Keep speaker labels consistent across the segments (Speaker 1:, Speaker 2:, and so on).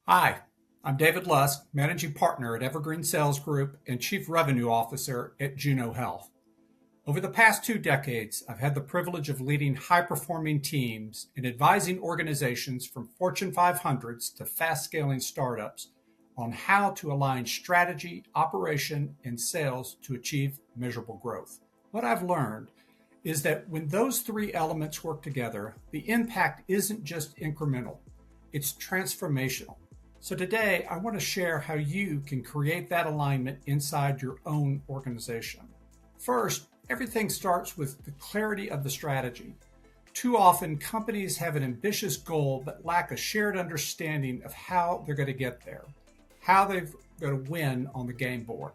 Speaker 1: Hi, I'm David Lusk, Managing Partner at Evergreen Sales Group and Chief Revenue Officer at Juno Health. Over the past 2 decades, I've had the privilege of leading high-performing teams and advising organizations from Fortune 500s to fast-scaling startups on how to align strategy, operation, and sales to achieve measurable growth. What I've learned is that when those 3 elements work together, the impact isn't just incremental, it's transformational. So today, I want to share how you can create that alignment inside your own organization. First, everything starts with the clarity of the strategy. Too often, companies have an ambitious goal but lack a shared understanding of how they're going to get there, how they're going to win on the game board.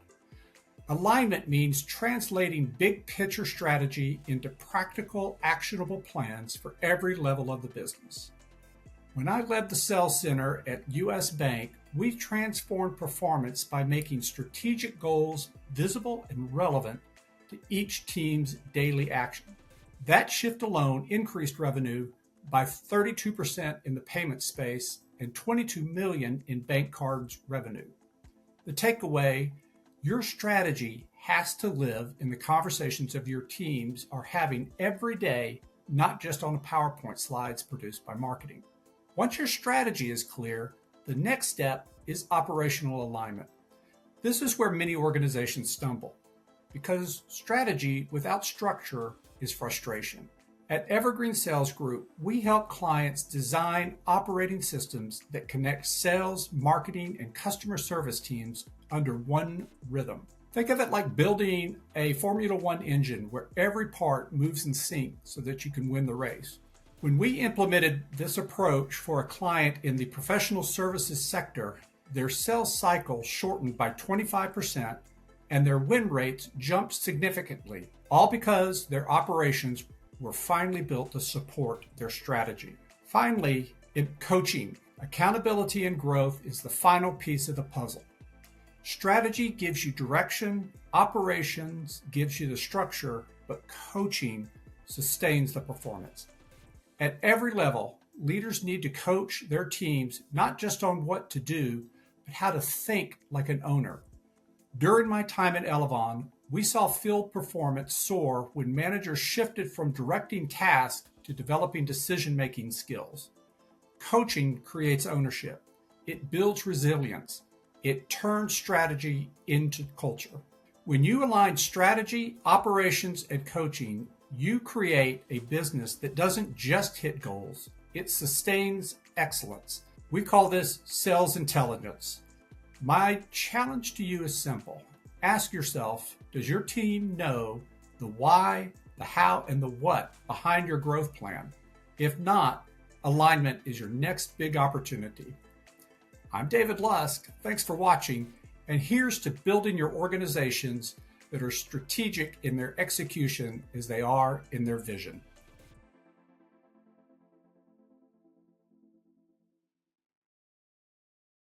Speaker 1: Alignment means translating big picture strategy into practical, actionable plans for every level of the business. When I led the sales center at US Bank, we transformed performance by making strategic goals visible and relevant to each team's daily action. That shift alone increased revenue by 32% in the payment space and $22 million in bank cards revenue. The takeaway, your strategy has to live in the conversations of your teams are having every day, not just on the PowerPoint slides produced by marketing. Once your strategy is clear, the next step is operational alignment. This is where many organizations stumble, because strategy without structure is frustration. At Evergreen Sales Group, we help clients design operating systems that connect sales, marketing, and customer service teams under one rhythm. Think of it like building a Formula One engine where every part moves in sync so that you can win the race. When we implemented this approach for a client in the professional services sector, their sales cycle shortened by 25% and their win rates jumped significantly, all because their operations were finally built to support their strategy. Finally, in coaching, accountability and growth is the final piece of the puzzle. Strategy gives you direction, operations gives you the structure, but coaching sustains the performance. At every level, leaders need to coach their teams not just on what to do, but how to think like an owner. During my time at Elevon, we saw field performance soar when managers shifted from directing tasks to developing decision-making skills. Coaching creates ownership. It builds resilience. It turns strategy into culture. When you align strategy, operations, and coaching, you create a business that doesn't just hit goals, it sustains excellence. We call this sales intelligence. My challenge to you is simple. Ask yourself, does your team know the why, the how, and the what behind your growth plan? If not, alignment is your next big opportunity. I'm David Lusk. Thanks for watching. And here's to building your organizations that are strategic in their execution as they are in their vision.